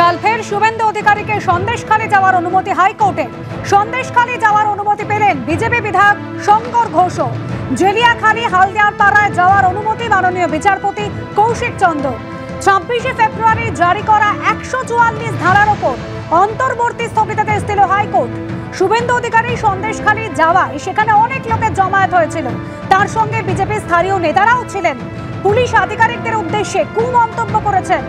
কাল ফের শুভেন্দু অধিকারীকে সন্দেশখালী যাওয়ার অনুমতি হাইকোর্টের। সন্দেশখালী যাওয়ার অনুমতি পেলেন বিজেপি বিধায়ক শঙ্কর ঘোষও। জেলিয়াখালী হালদিয়ারপাড়ায় যাওয়ার অনুমতি মাননীয় বিচারপতি কৌশিক চন্দ্র। 26 ফেব্রুয়ারি জারি করা 144 ধারার ওপর অন্তর্বর্তী স্থগিতাদেশ দিল হাইকোর্ট। শুভেন্দু অধিকারী সন্দেশখালী যাওয়ায় সেখানে অনেক লোকের জমায়েত হয়েছিল, তার সঙ্গে বিজেপির স্থানীয় নেতারাও ছিলেন। পুলিশ আধিকারিকদের উদ্দেশ্যে কুমন্তব্য করেছেন,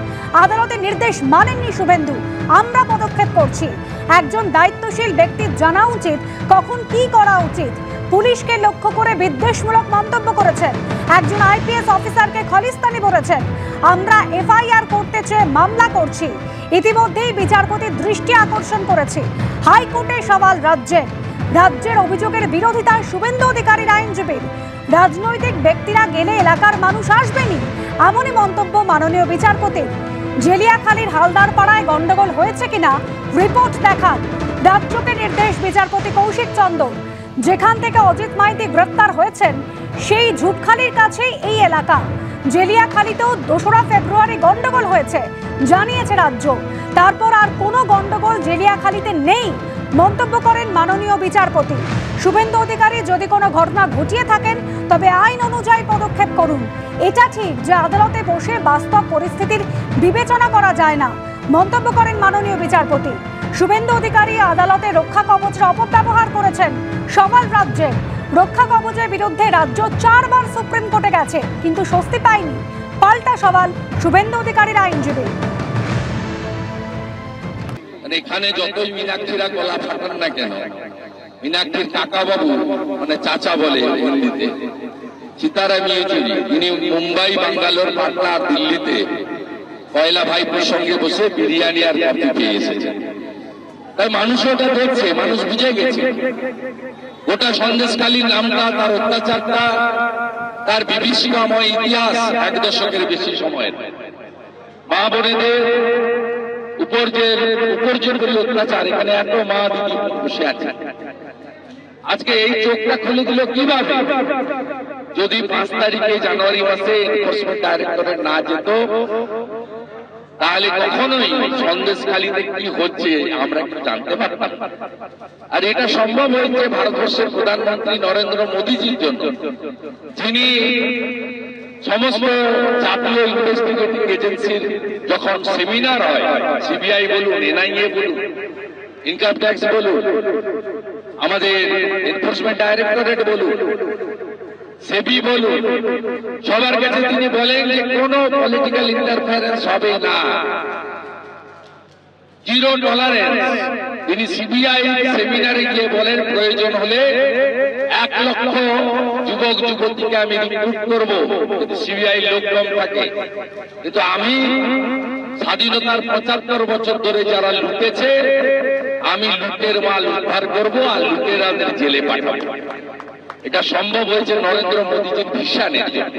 আদালতের নির্দেশ মানেননি শুভেন্দু, আমরা পদক্ষেপ করছি। একজন দায়িত্বশীল ব্যক্তির জানা উচিত কখন কি করা উচিত। পুলিশকে লক্ষ্য করে বিদ্বেষমূলক মন্তব্য করেছেন। একজন আইপিএস অফিসারকে খলিস্তানি বলেছেন, আমরা এফআইআর করতে চেয়ে মামলা করছি। ইতিমধ্যেই বিচারপতির দৃষ্টি আকর্ষণ করেছি। হাইকোর্টে সওয়াল রাজ্যের অভিযোগের বিরোধিতায় শুভেন্দু অধিকারীর আইনজীবীর। রাজনৈতিক ব্যক্তিরা গেলে এলাকার মানুষ আসবেনি, এমনই মন্তব্য মাননীয় বিচারপতির। জেলিয়াখালীর হালদারপাড়ায় গন্ডগোল হয়েছে কিনা রিপোর্ট দেখান রাজ্যকে নির্দেশ বিচারপতি কৌশিক চন্দ্র। যেখান থেকে অজিত মাইতি গ্রেফতার হয়েছেন সেই ঝুপখালির কাছেই এই এলাকা। জেলিয়াখালীতেও 2রা ফেব্রুয়ারি গন্ডগোল হয়েছে জানিয়েছে রাজ্য। তারপর আর কোনো গন্ডগোল জেলিয়াখালীতে নেই মন্তব্য করেন মাননীয় বিচারপতি। শুভেন্দু অধিকারী যদি কোনো ঘটনা ঘটিয়ে থাকেন তবে আইন অনুযায়ী পদক্ষেপ করুন। এটা ঠিক যে আদালতে বসে বাস্তব পরিস্থিতির বিবেচনা করা যায় না মন্তব্য করেন মাননীয় বিচারপতি। শুভেন্দু অধিকারী আদালতে রক্ষা কবচের অপব্যবহার করেছেন। সওয়াল রাজ্যের রক্ষা কবচের বিরুদ্ধে রাজ্য 4 বার সুপ্রিম কোর্টে গেছে কিন্তু স্বস্তি পায়নি। পাল্টা সওয়াল শুভেন্দু অধিকারীর আইনজীবী। এখানে যতই মীনাক্ষীরা গলা ফাটান না কেন, মীনাক্ষীর কাকা বাবু মানে চাচা বলে হিন্দিতে, সীতারাম ইয়েচুরি, তিনি মুম্বাই, বাঙ্গালোর, পাটনা আর দিল্লিতে পয়লা ভাইপোর সঙ্গে বসে বিরিয়ানি আর কফি খেয়ে এসেছেন। তাই মানুষ ওটা দেখছে, মানুষ বুঝে গেছে গোটা সন্দেশখালীর নামটা, তার অত্যাচারটা, তার বিভীষিকাময় ইতিহাস 1 দশকের বেশি সময়ের। মা বোনেদের উপর যে অত্যাচার, এখানে এত মা দিদি বসে আছে। আজকে এই চোখটা খুলে দিল কিভাবে? যদি 5 তারিখে জানুয়ারি মাসে এনফোর্সমেন্ট ডাইরেক্টরেট না যেত তাহলে কখনোই সন্দেশখালীতে কি হচ্ছে আমরা একটু জানতে পারতাম। আর এটা সম্ভব হয়েছে ভারতবর্ষের প্রধানমন্ত্রী নরেন্দ্র মোদীজির জন্য, যিনি সমস্ত জাতীয় ইনভেস্টিগেটিং এজেন্সির যখন সেমিনার হয়, সিবিআই বলুন, এনআইএ বলুন, ইনকাম ট্যাক্স বলুন, আমাদের এনফোর্সমেন্ট ডাইরেক্টরেট বলুন, সেবি বলুন, সবার কাছে তিনি বলেন যে কোনো পলিটিক্যাল ইন্টারফারেন্স হবে না, জিরো টলারেন্স। তিনি সিবিআই সেমিনারে গিয়ে বলেন প্রয়োজন হলে 1 লক্ষ যুবক যুবতীকে আমি রিক্রুট করবো যদি সিবিআই লোক কম থাকে। কিন্তু আমি স্বাধীনতার 75 বছর ধরে যারা লুটেছে, আমি লুটের মাল উদ্ধার করবো আর লুটেরাদের জেলে পাঠাবো। এটা সম্ভব হয়েছে নরেন্দ্র মোদীজির ভিশনের জন্য।